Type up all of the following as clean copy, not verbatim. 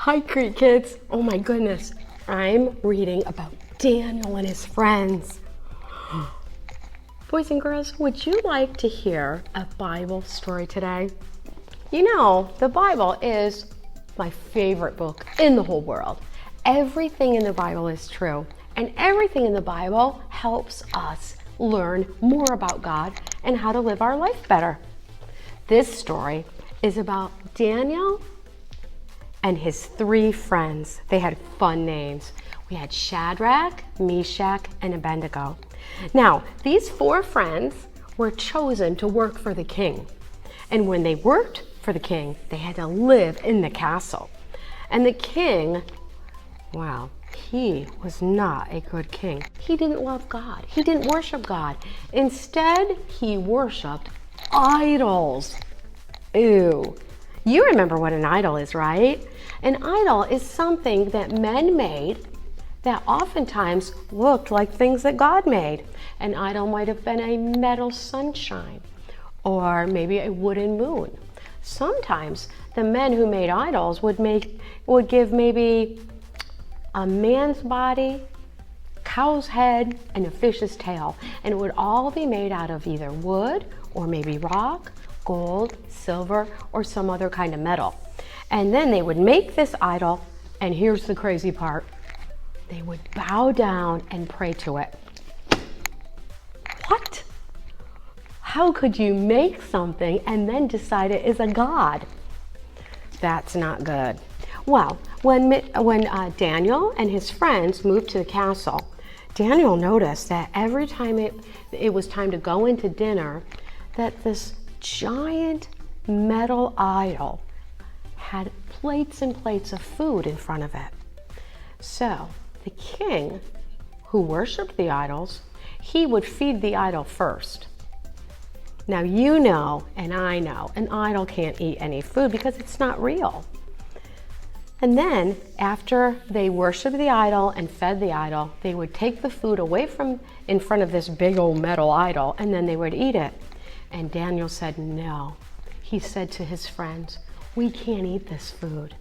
Hi, Creek Kids. Oh my goodness. I'm reading about Daniel and his friends. Boys and girls, would you like to hear a Bible story today? You know, the Bible is my favorite book in the whole world. Everything in the Bible is true, and everything in the Bible helps us learn more about God and how to live our life better. This story is about Daniel and his three friends. They had fun names. We had Shadrach, Meshach, and Abednego. Now, these four friends were chosen to work for the king. And when they worked for the king, they had to live in the castle. And the king, well, he was not a good king. He didn't love God. He didn't worship God. Instead, he worshiped idols. Ew. You remember what an idol is, right? An idol is something that men made that oftentimes looked like things that God made. An idol might have been a metal sunshine or maybe a wooden moon. Sometimes the men who made idols would give maybe a man's body, cow's head, and a fish's tail. And it would all be made out of either wood or maybe rock, gold, silver, or some other kind of metal. And then they would make this idol, and here's the crazy part. They would bow down and pray to it. What? How could you make something and then decide it is a god? That's not good. Well, when Daniel and his friends moved to the castle, Daniel noticed that every time it was time to go into dinner, that this giant metal idol had plates and plates of food in front of it. So the king, who worshiped the idols, he would feed the idol first. Now you know, and I know, an idol can't eat any food because it's not real. And then after they worshiped the idol and fed the idol, they would take the food away from in front of this big old metal idol, and then they would eat it. And Daniel said no. He said to his friends, we can't eat this food.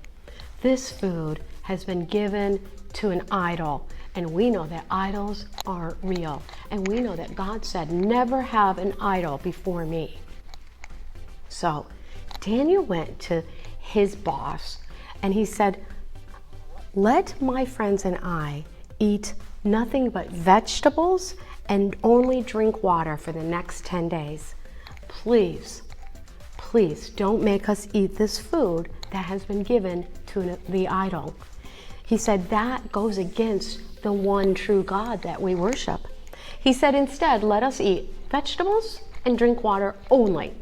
This food has been given to an idol, and we know that idols aren't real. And we know that God said, never have an idol before me. So Daniel went to his boss and he said, let my friends and I eat nothing but vegetables and only drink water for the next 10 days. Please, please don't make us eat this food that has been given to the idol. He said that goes against the one true God that we worship. He said instead, let us eat vegetables and drink water only.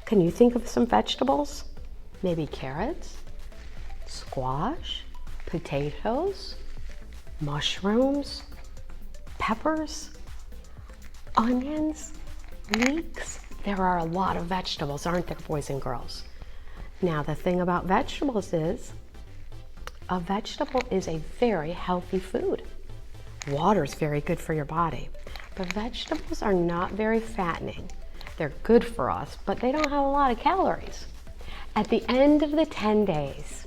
Can you think of some vegetables? Maybe carrots, squash, potatoes, mushrooms, peppers, onions, leeks. There are a lot of vegetables, aren't there, boys and girls? Now, the thing about vegetables is, a vegetable is a very healthy food. Water is very good for your body, but vegetables are not very fattening. They're good for us, but they don't have a lot of calories. At the end of the 10 days,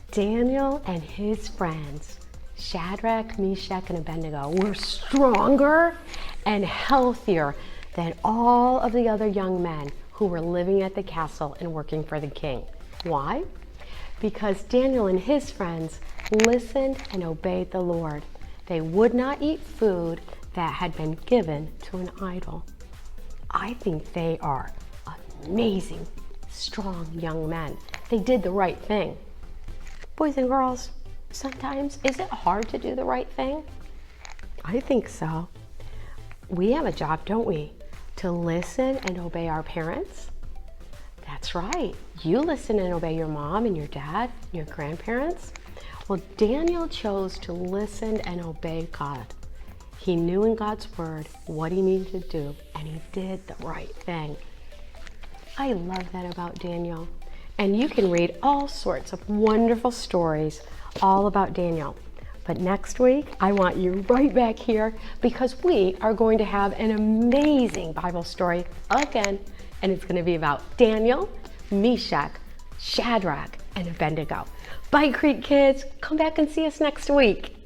Daniel and his friends, Shadrach, Meshach, and Abednego, were stronger and healthier than all of the other young men who were living at the castle and working for the king. Why? Because Daniel and his friends listened and obeyed the Lord. They would not eat food that had been given to an idol. I think they are amazing, strong young men. They did the right thing. Boys and girls, sometimes is it hard to do the right thing? I think so. We have a job, don't we? To listen and obey our parents. That's right. You listen and obey your mom and your dad, and your grandparents. Well, Daniel chose to listen and obey God. He knew in God's word what he needed to do, and he did the right thing. I love that about Daniel. And you can read all sorts of wonderful stories all about Daniel. But next week, I want you right back here because we are going to have an amazing Bible story again, and it's going to be about Daniel, Meshach, Shadrach, and Abednego. Bye, Crete kids. Come back and see us next week.